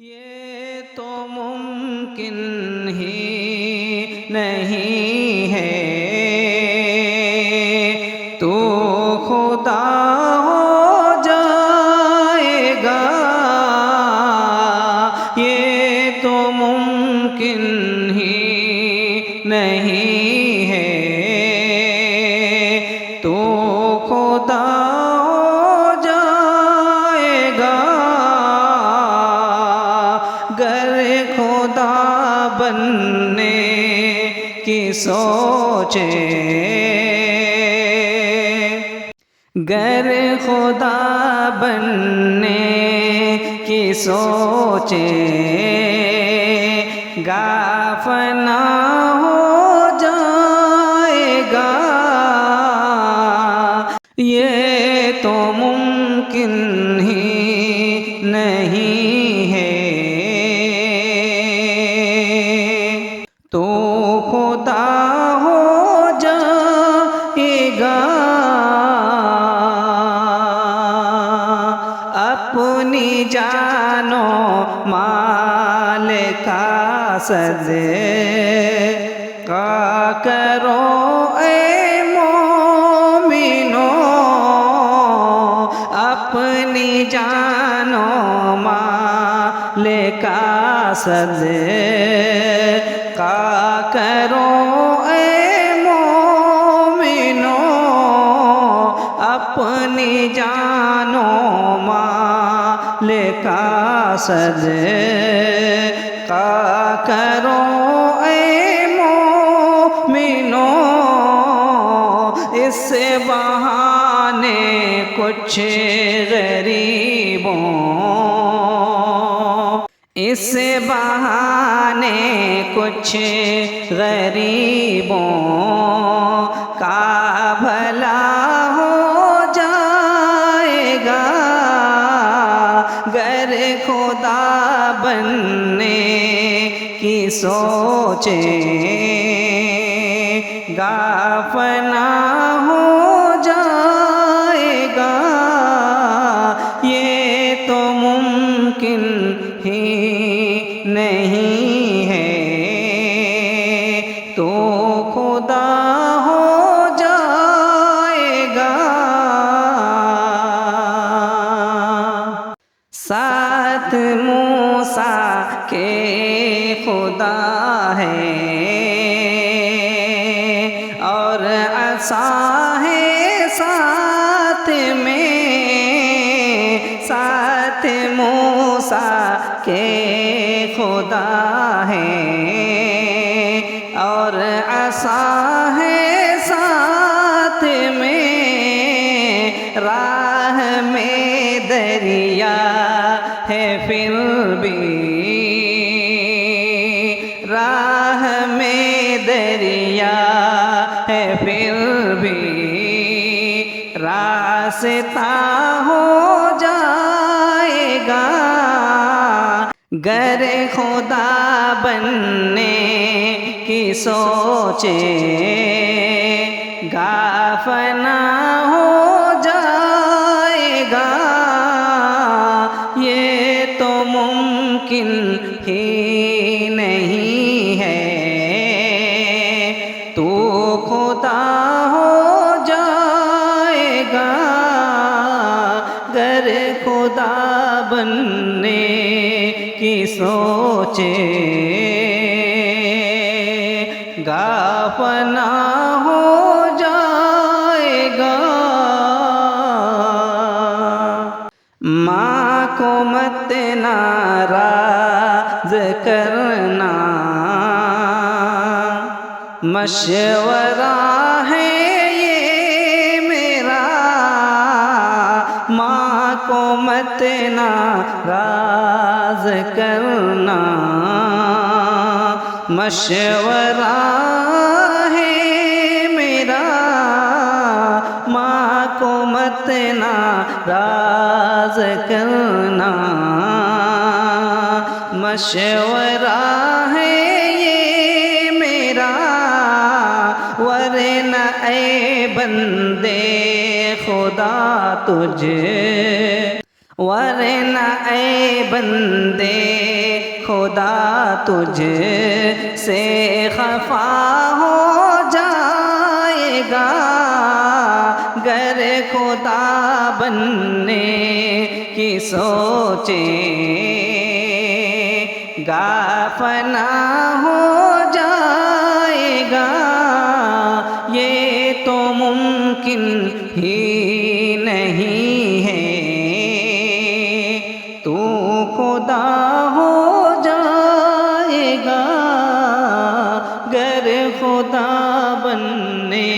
ये तो मुमकिन ही नहीं है, तो खुदा हो जाएगा। ये तो मुमकिन ही नहीं है, तो खुदा हो जाएगा। गर खुदा बनने की सोचे, गर खुदा बनने की सोचे, गाफना हो जाएगा। ये तो मुमकिन ही नहीं है, तो खुदा हो जाएगा। अपनी जानो माल का सदका करो ए मोमिनो, अपनी जानो माल का सदका करो ए मोमिनो, अपनी जानो माल का सदका करो ए मोमिनो। इस बहाने कुछ गरीबों, इस बहाने कुछ गरीबों का भला हो जाएगा। गर खुदा बनने की सोचे, गाफना हो जाएगा। ये तो मुमकिन ही नहीं है, तो खुदा हो जाएगा। साथ मूसा के खुदा है और असा है साथ में, साथ मूसा के खुदा है और असा है साथ में। राह में दरिया है फिर भी, राह में दरिया है फिर भी, रास्ता हो जाएगा। गर खुदा बनने की सोचे, गाफना हो जाएगा। ये तो मुमकिन ही नहीं है, तो खुदा हो जाएगा। गर खुदा बनने की सोचे, गाफना हो जाएगा। माँ को मत नाराज करना, मशवरा है ये मेरा। माँ को मत नाराज करना, मशवरा है मेरा। माँ को मत नाराज करना, मशवरा है ये मेरा। वरना ऐ बंदे खुदा तुझे, वरना ऐ बंदे खुदा तुझे से खफा हो जाएगा, गर खुदा बनने की सोचे गाफना हो जाएगा। ये तो मुमकिन ही नहीं है, तू खुदा हो जाएगा, गर खुदा बनने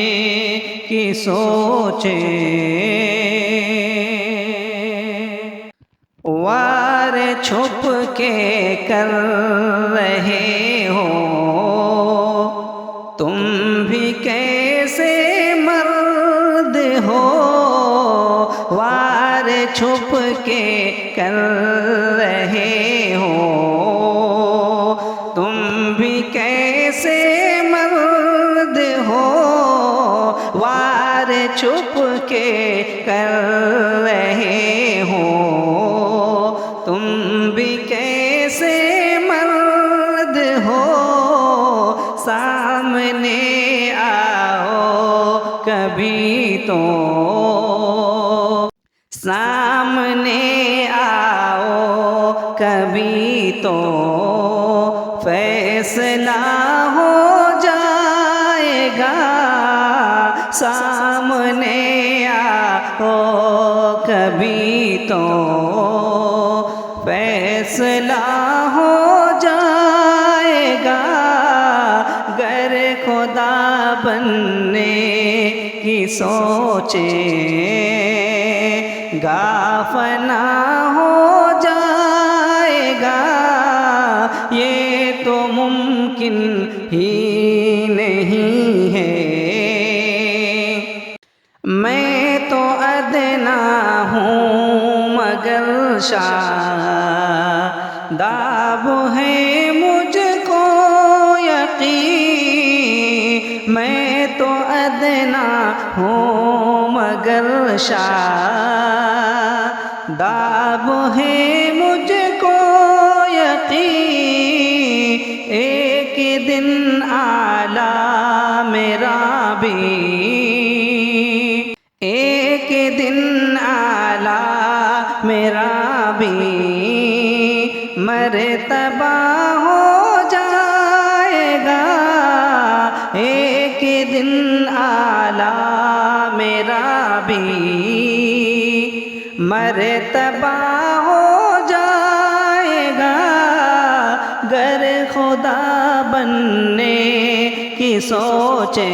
की सोचे। वार छुप के कर रहे हो तुम भी कैसे मर्द हो, वार छुप के कर रहे हो तुम भी कैसे मर्द हो, वार छुप के कर रहे हो तुम भी कैसे मर्द हो, सामने आओ कभी तो, सामने आओ कभी तो फैसला हो जाएगा, सामने आओ कभी तो फैसला हो जाएगा, गर खुदा बनने की सोचे गाफना हो जाएगा। ये तो मुमकिन ही नहीं है, मैं तो अदना हूँ मगर शादाब है मुझको यकीन, मैं तो अदना हूँ मगर शादाब है मुझको यकीन, एक दिन आला मेरा भी, एक दिन आला मेरा भी मर्तबा हो जाएगा, एक दिन आला मेरा भी मर्तबा हो जाएगा, गर खुदा बनने की सोचे